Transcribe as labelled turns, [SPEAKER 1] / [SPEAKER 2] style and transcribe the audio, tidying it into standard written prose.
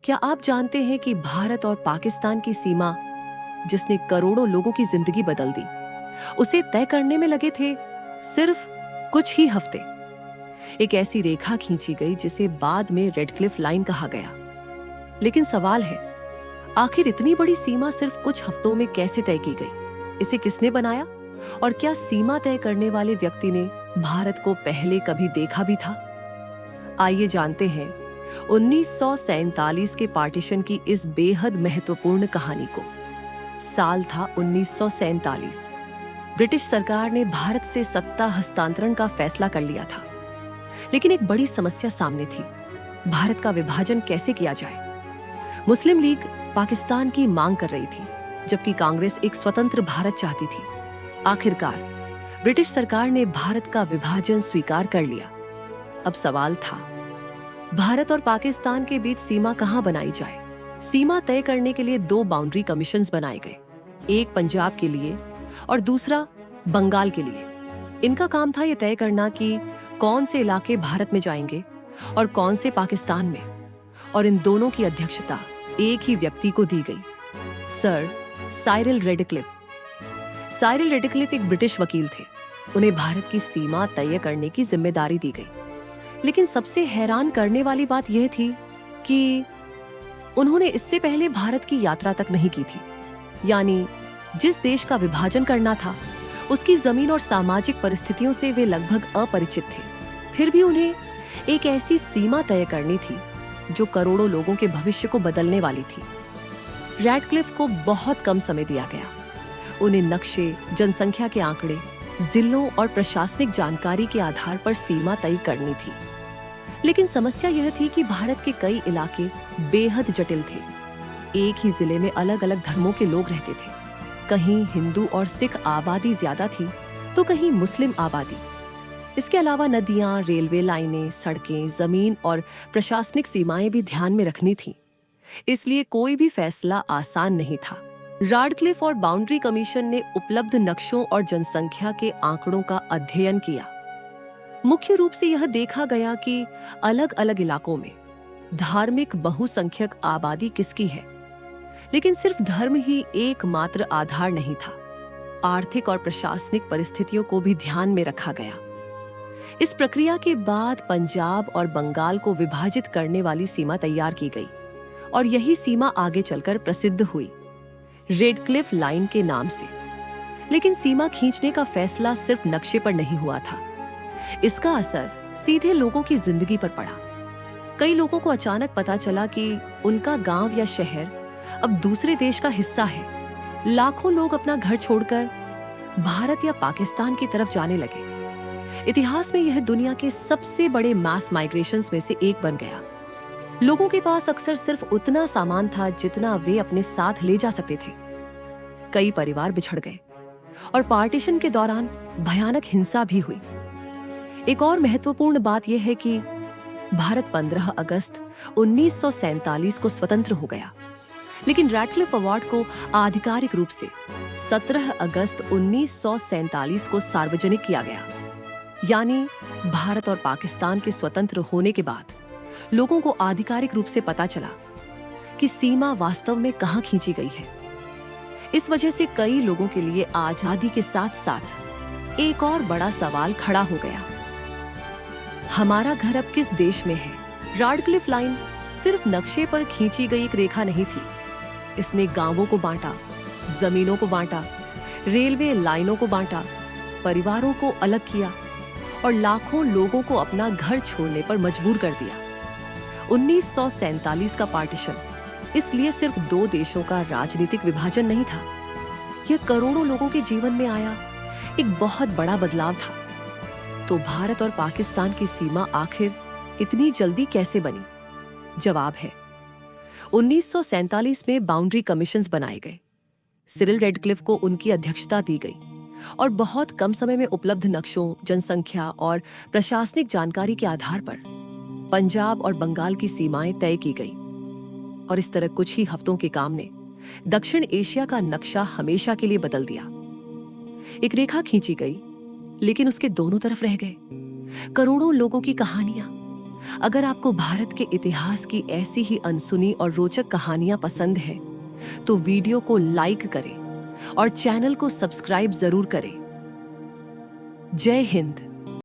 [SPEAKER 1] क्या आप जानते हैं कि भारत और पाकिस्तान की सीमा, जिसने करोड़ों लोगों की जिंदगी बदल दी, उसे तय करने में लगे थे सिर्फ कुछ ही हफ्ते। एक ऐसी रेखा खींची गई जिसे बाद में रेडक्लिफ लाइन कहा गया। लेकिन सवाल है, आखिर इतनी बड़ी सीमा सिर्फ कुछ हफ्तों में कैसे तय की गई? इसे किसने बनाया? और क्या सीमा तय करने वाले व्यक्ति ने भारत को पहले कभी देखा भी था? आइए जानते हैं 1947 के पार्टीशन की इस बेहद महत्वपूर्ण कहानी को। साल था 1947। ब्रिटिश सरकार ने भारत से सत्ता हस्तांतरण का फैसला कर लिया था। लेकिन एक बड़ी समस्या सामने थी, भारत का विभाजन कैसे किया जाए। मुस्लिम लीग पाकिस्तान की मांग कर रही थी, जबकि कांग्रेस एक स्वतंत्र भारत चाहती थी। आखिरकार ब्रिटिश सरकार ने भारत का विभाजन स्वीकार कर लिया। अब सवाल था, भारत और पाकिस्तान के बीच सीमा कहां बनाई जाए? सीमा तय करने के लिए दो बाउंड्री कमीशंस बनाए गए, एक पंजाब के लिए और दूसरा बंगाल के लिए। इनका काम था यह तय करना कि कौन से इलाके भारत में जाएंगे और कौन से पाकिस्तान में, और इन दोनों की अध्यक्षता एक ही व्यक्ति को दी गई, sir Cyril Radcliffe. Cyril Radcliffe एक ब्रिटिश वकील थे। उन्हें भारत की सीमा तय करने की जिम्मेदारी दी गई। लेकिन सबसे हैरान करने वाली बात यह थी कि उन्होंने इससे पहले भारत की यात्रा तक नहीं की थी। यानी जिस देश का विभाजन करना था, उसकी जमीन और सामाजिक परिस्थितियों से वे लगभग अपरिचित थे। फिर भी उन्हें एक ऐसी सीमा तय करनी थी जो करोड़ों लोगों के भविष्य को बदलने वाली थी। रैडक्लिफ को बहुत कम समय दिया गया। उन्हें नक्शे, जनसंख्या के आंकड़े, जिलों और प्रशासनिक जानकारी के आधार पर सीमा तय करनी थी। लेकिन समस्या यह थी कि भारत के कई इलाके बेहद जटिल थे। एक ही जिले में अलग अलग धर्मों के लोग रहते थे। कहीं हिंदू और सिख आबादी ज्यादा थी, तो कहीं मुस्लिम आबादी। इसके अलावा नदियां, रेलवे लाइनें, सड़कें, जमीन और प्रशासनिक सीमाएं भी ध्यान में रखनी थी। इसलिए कोई भी फैसला आसान नहीं था। रैडक्लिफ और बाउंड्री कमीशन ने उपलब्ध नक्शों और जनसंख्या के आंकड़ों का अध्ययन किया। मुख्य रूप से यह देखा गया कि अलग अलग इलाकों में धार्मिक बहुसंख्यक आबादी किसकी है। लेकिन सिर्फ धर्म ही एकमात्र आधार नहीं था। आर्थिक और प्रशासनिक परिस्थितियों को भी ध्यान में रखा गया। इस प्रक्रिया के बाद पंजाब और बंगाल को विभाजित करने वाली सीमा तैयार की गई, और यही सीमा आगे चलकर प्रसिद्ध हुई रेडक्लिफ लाइन के नाम से। लेकिन सीमा खींचने का फैसला सिर्फ नक्शे पर नहीं हुआ था। इसका असर सीधे लोगों की जिंदगी पर पड़ा। कई लोगों को अचानक पता चला कि उनका गांव या शहर अब दूसरे देश का हिस्सा है। लाखों लोग अपना घर छोड़कर भारत या पाकिस्तान की तरफ जाने लगे। इतिहास में यह दुनिया के सबसे बड़े मास माइग्रेशंस में से एक बन गया। लोगों के पास अक्सर सिर्फ उतना सामान था जितना वे अपने साथ ले जा सकते थे। कई परिवार बिछड़ गए और पार्टीशन के दौरान भयानक हिंसा भी हुई। एक और महत्वपूर्ण बात यह है कि भारत 15 अगस्त 1947 को स्वतंत्र हो गया। लेकिन रैडक्लिफ अवार्ड को आधिकारिक रूप से 17 अगस्त 1947 को सार्वजनिक किया गया। यानी भारत और पाकिस्तान के स्वतंत्र होने के बाद लोगों को आधिकारिक रूप से पता चला कि सीमा वास्तव में कहां खींची गई है। इस वजह से कई लोगों के लिए आजादी के साथ साथ एक और बड़ा सवाल खड़ा हो गया, हमारा घर अब किस देश में है? रैडक्लिफ लाइन सिर्फ नक्शे पर खींची गई एक रेखा नहीं थी। इसने गांवों को बांटा, जमीनों को बांटा, रेलवे लाइनों को बांटा, परिवारों को अलग किया और लाखों लोगों को अपना घर छोड़ने पर मजबूर कर दिया। 1947 का पार्टीशन इसलिए सिर्फ दो देशों का राजनीतिक विभाजन नहीं था। यह करोड़ों लोगों के जीवन में आया एक बहुत बड़ा बदलाव था। तो भारत और पाकिस्तान की सीमा आखिर इतनी जल्दी कैसे बनी? जवाब है, 1947 में बाउंड्री कमीशंस बनाए गए। सिरिल रेडक्लिफ को उनकी अध्यक्षता दी गई और बहुत कम समय में उपलब्ध नक्शों, जनसंख्या और प्रशासनिक जानकारी के आधार पर पंजाब और बंगाल की सीमाएं तय की गई। और इस तरह कुछ ही हफ्तों के काम ने दक्षिण एशिया का नक्शा हमेशा के लिए बदल दिया। एक रेखा खींची गई, लेकिन उसके दोनों तरफ रह गए करोड़ों लोगों की कहानियां, अगर आपको भारत के इतिहास की ऐसी ही अनसुनी और रोचक कहानियां पसंद है तो वीडियो को लाइक करें और चैनल को सब्सक्राइब जरूर करें। जय हिंद।